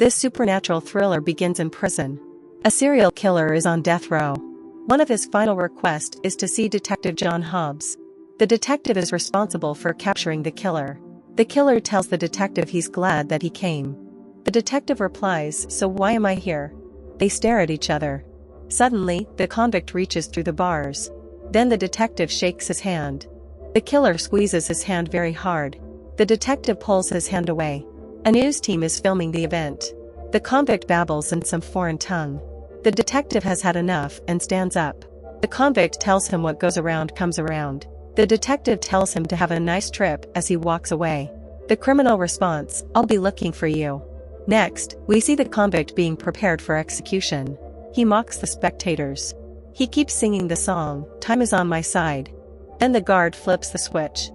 This supernatural thriller begins in prison. A serial killer is on death row. One of his final requests is to see Detective John Hobbs. The detective is responsible for capturing the killer. The killer tells the detective he's glad that he came. The detective replies, "So why am I here?" They stare at each other. Suddenly, the convict reaches through the bars. Then the detective shakes his hand. The killer squeezes his hand very hard. The detective pulls his hand away. A news team is filming the event. The convict babbles in some foreign tongue. The detective has had enough and stands up. The convict tells him what goes around comes around. The detective tells him to have a nice trip as he walks away. The criminal responds, "I'll be looking for you." Next, we see the convict being prepared for execution. He mocks the spectators. He keeps singing the song, "Time is on my side." Then the guard flips the switch.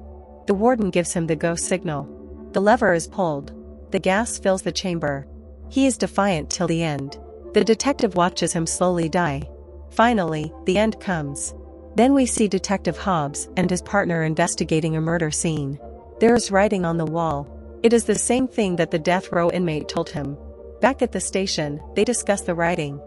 The warden gives him the go signal. The lever is pulled. The gas fills the chamber. He is defiant till the end. The detective watches him slowly die. Finally, the end comes. Then we see Detective Hobbs and his partner investigating a murder scene. There is writing on the wall. It is the same thing that the death row inmate told him. Back at the station, they discuss the writing.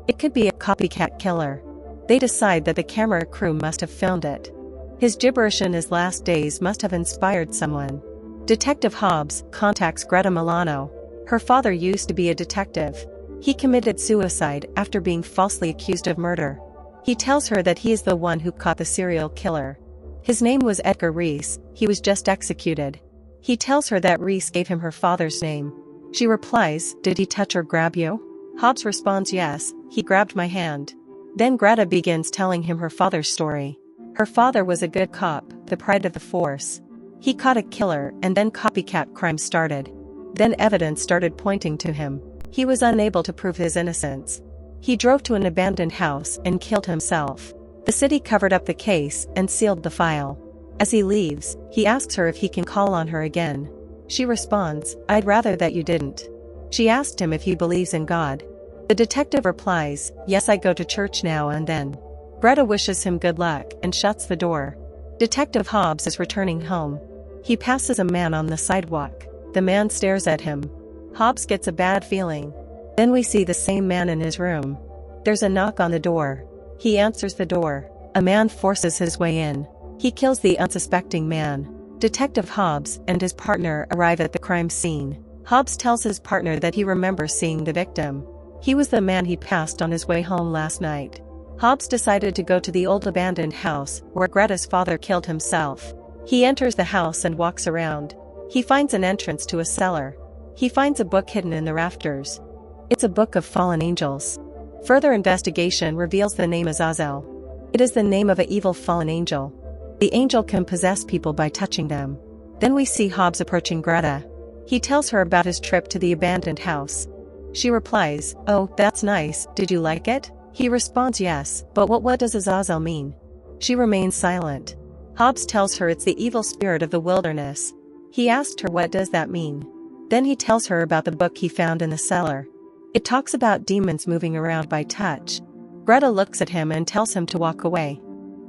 It could be a copycat killer. They decide that the camera crew must have filmed it. His gibberish in his last days must have inspired someone. Detective Hobbs contacts Greta Milano. Her father used to be a detective. He committed suicide after being falsely accused of murder. He tells her that he is the one who caught the serial killer. His name was Edgar Reese, he was just executed. He tells her that Reese gave him her father's name. She replies, "Did he touch or grab you?" Hobbs responds, "Yes, he grabbed my hand." Then Greta begins telling him her father's story. Her father was a good cop, the pride of the force. He caught a killer and then copycat crime started. Then evidence started pointing to him. He was unable to prove his innocence. He drove to an abandoned house and killed himself. The city covered up the case and sealed the file. As he leaves, he asks her if he can call on her again. She responds, "I'd rather that you didn't." She asked him if he believes in God. The detective replies, "Yes, I go to church now and then." Greta wishes him good luck and shuts the door. Detective Hobbs is returning home. He passes a man on the sidewalk. The man stares at him. Hobbs gets a bad feeling. Then we see the same man in his room. There's a knock on the door. He answers the door. A man forces his way in. He kills the unsuspecting man. Detective Hobbs and his partner arrive at the crime scene. Hobbs tells his partner that he remembers seeing the victim. He was the man he passed on his way home last night. Hobbs decided to go to the old abandoned house where Greta's father killed himself. He enters the house and walks around. He finds an entrance to a cellar. He finds a book hidden in the rafters. It's a book of fallen angels. Further investigation reveals the name Azazel. It is the name of an evil fallen angel. The angel can possess people by touching them. Then we see Hobbs approaching Greta. He tells her about his trip to the abandoned house. She replies, "Oh, that's nice, did you like it?" He responds, "Yes, but what does Azazel mean?" She remains silent. Hobbs tells her it's the evil spirit of the wilderness. He asked her what does that mean. Then he tells her about the book he found in the cellar. It talks about demons moving around by touch. Greta looks at him and tells him to walk away.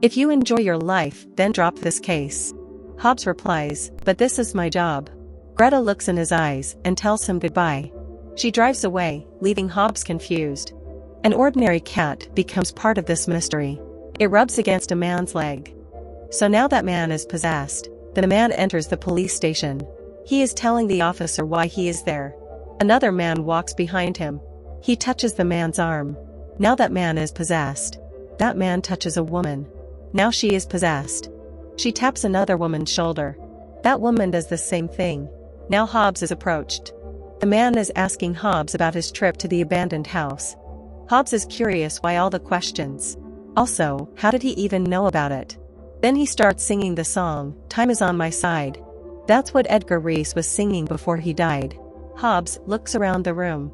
"If you enjoy your life, then drop this case." Hobbs replies, "But this is my job." Greta looks in his eyes and tells him goodbye. She drives away, leaving Hobbs confused. An ordinary cat becomes part of this mystery. It rubs against a man's leg. So now that man is possessed. The man enters the police station. He is telling the officer why he is there. Another man walks behind him. He touches the man's arm. Now that man is possessed. That man touches a woman. Now she is possessed. She taps another woman's shoulder. That woman does the same thing. Now Hobbs is approached. The man is asking Hobbs about his trip to the abandoned house. Hobbs is curious why all the questions. Also, how did he even know about it? Then he starts singing the song, "Time is on my side." That's what Edgar Reese was singing before he died. Hobbs looks around the room.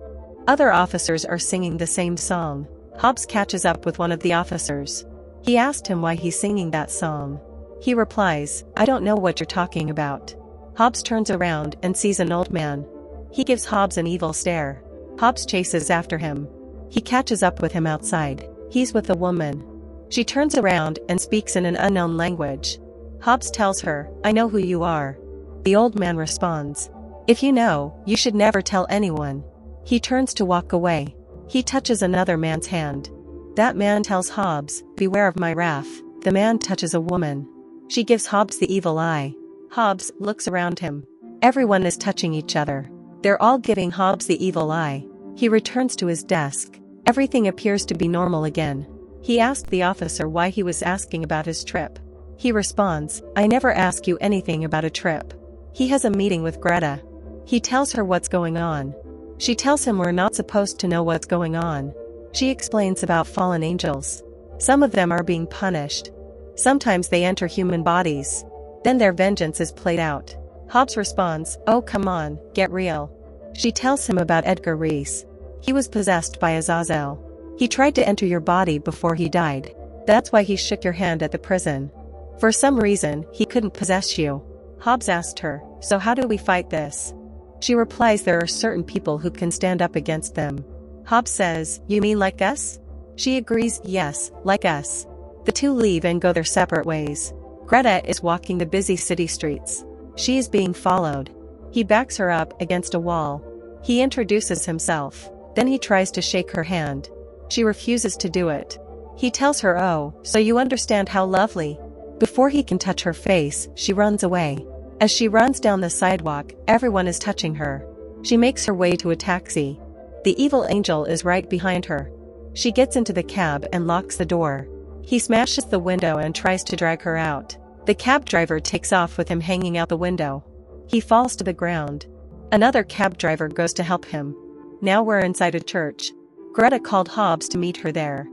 Other officers are singing the same song. Hobbs catches up with one of the officers. He asked him why he's singing that song. He replies, "I don't know what you're talking about." Hobbs turns around and sees an old man. He gives Hobbs an evil stare. Hobbs chases after him. He catches up with him outside. He's with a woman. She turns around and speaks in an unknown language. Hobbs tells her, "I know who you are." The old man responds, "If you know, you should never tell anyone." He turns to walk away. He touches another man's hand. That man tells Hobbs, "Beware of my wrath." The man touches a woman. She gives Hobbs the evil eye. Hobbs looks around him. Everyone is touching each other. They're all giving Hobbs the evil eye. He returns to his desk. Everything appears to be normal again. He asked the officer why he was asking about his trip. He responds, "I never ask you anything about a trip." He has a meeting with Greta. He tells her what's going on. She tells him we're not supposed to know what's going on. She explains about fallen angels. Some of them are being punished. Sometimes they enter human bodies. Then their vengeance is played out. Hobbs responds, "Oh come on, get real." She tells him about Edgar Reese. He was possessed by Azazel. He tried to enter your body before he died. That's why he shook your hand at the prison. For some reason, he couldn't possess you. Hobbs asked her, "So how do we fight this?" She replies there are certain people who can stand up against them. Hobbs says, "You mean like us?" She agrees, "Yes, like us." The two leave and go their separate ways. Greta is walking the busy city streets. She is being followed. He backs her up against a wall. He introduces himself. Then he tries to shake her hand. She refuses to do it. He tells her, "Oh, so you understand how lovely." Before he can touch her face, she runs away. As she runs down the sidewalk, everyone is touching her. She makes her way to a taxi. The evil angel is right behind her. She gets into the cab and locks the door. He smashes the window and tries to drag her out. The cab driver takes off with him hanging out the window. He falls to the ground. Another cab driver goes to help him. Now we're inside a church. Greta called Hobbs to meet her there.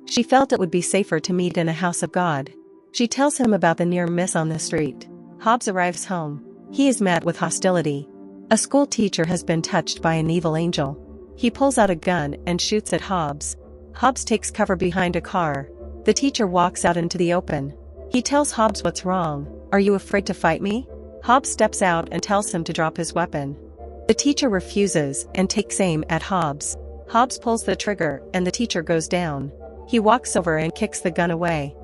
She felt it would be safer to meet in a house of God. She tells him about the near miss on the street. Hobbs arrives home. He is met with hostility. A school teacher has been touched by an evil angel. He pulls out a gun and shoots at Hobbs. Hobbs takes cover behind a car. The teacher walks out into the open. He tells Hobbs what's wrong. "Are you afraid to fight me?" Hobbs steps out and tells him to drop his weapon. The teacher refuses and takes aim at Hobbs. Hobbs pulls the trigger and the teacher goes down. He walks over and kicks the gun away.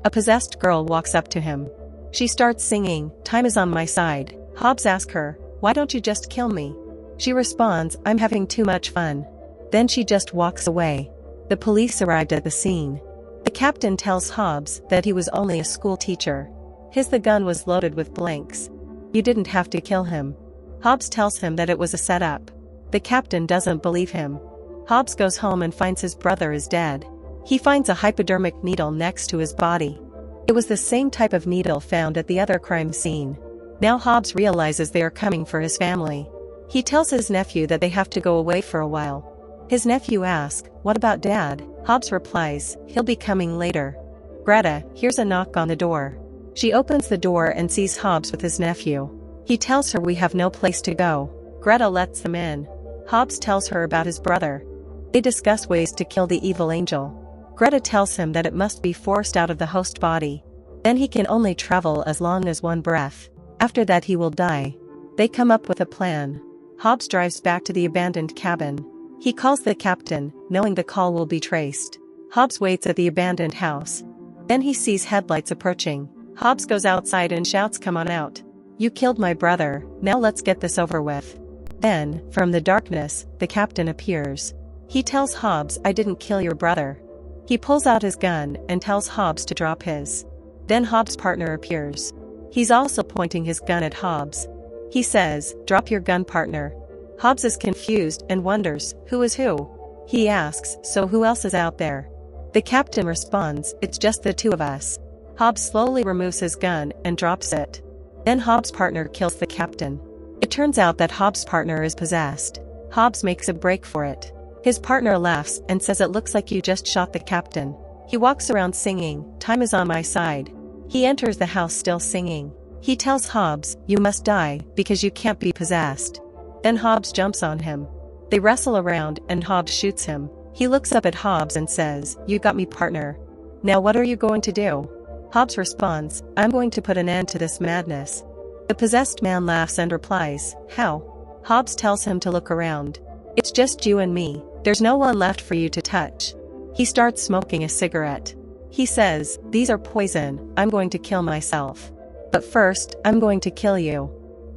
A possessed girl walks up to him. She starts singing, "Time is on my side." Hobbs asks her, "Why don't you just kill me?" She responds, "I'm having too much fun." Then she just walks away. The police arrived at the scene. The captain tells Hobbs that he was only a school teacher. The gun was loaded with blanks. You didn't have to kill him. Hobbs tells him that it was a setup. The captain doesn't believe him. Hobbs goes home and finds his brother is dead. He finds a hypodermic needle next to his body. It was the same type of needle found at the other crime scene. Now Hobbs realizes they are coming for his family. He tells his nephew that they have to go away for a while. His nephew asks, "What about Dad?" Hobbs replies, "He'll be coming later." Greta hears a knock on the door. She opens the door and sees Hobbs with his nephew. He tells her we have no place to go. Greta lets them in. Hobbs tells her about his brother. They discuss ways to kill the evil angel. Greta tells him that it must be forced out of the host body. Then he can only travel as long as one breath. After that he will die. They come up with a plan. Hobbs drives back to the abandoned cabin. He calls the captain, knowing the call will be traced. Hobbs waits at the abandoned house. Then he sees headlights approaching. Hobbs goes outside and shouts, "Come on out. You killed my brother, now let's get this over with." Then, from the darkness, the captain appears. He tells Hobbs, "I didn't kill your brother." He pulls out his gun and tells Hobbs to drop his. Then Hobbs' partner appears. He's also pointing his gun at Hobbs. He says, "Drop your gun, partner." Hobbs is confused and wonders, who is who? He asks, "So who else is out there?" The captain responds, "It's just the two of us." Hobbs slowly removes his gun and drops it. Then Hobbs' partner kills the captain. It turns out that Hobbs' partner is possessed. Hobbs makes a break for it. His partner laughs and says, "It looks like you just shot the captain." He walks around singing, "Time is on my side." He enters the house still singing. He tells Hobbs, "You must die, because you can't be possessed." Then Hobbs jumps on him. They wrestle around and Hobbs shoots him. He looks up at Hobbs and says, "You got me, partner. Now what are you going to do?" Hobbs responds, "I'm going to put an end to this madness." The possessed man laughs and replies, "How?" Hobbs tells him to look around. "It's just you and me. There's no one left for you to touch." He starts smoking a cigarette. He says, "These are poison, I'm going to kill myself. But first, I'm going to kill you.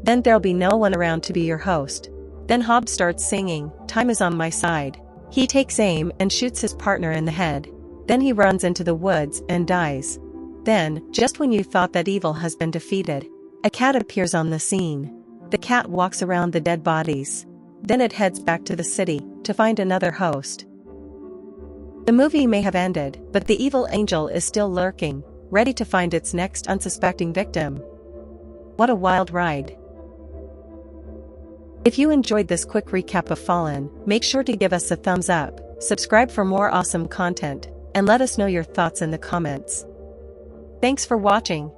Then there'll be no one around to be your host." Then Hobbs starts singing, "Time is on my side." He takes aim and shoots his partner in the head. Then he runs into the woods and dies. Then, just when you thought that evil has been defeated, a cat appears on the scene. The cat walks around the dead bodies. Then it heads back to the city to find another host. The movie may have ended, but the evil angel is still lurking, ready to find its next unsuspecting victim. What a wild ride. If you enjoyed this quick recap of Fallen, make sure to give us a thumbs up, subscribe for more awesome content, and let us know your thoughts in the comments. Thanks for watching.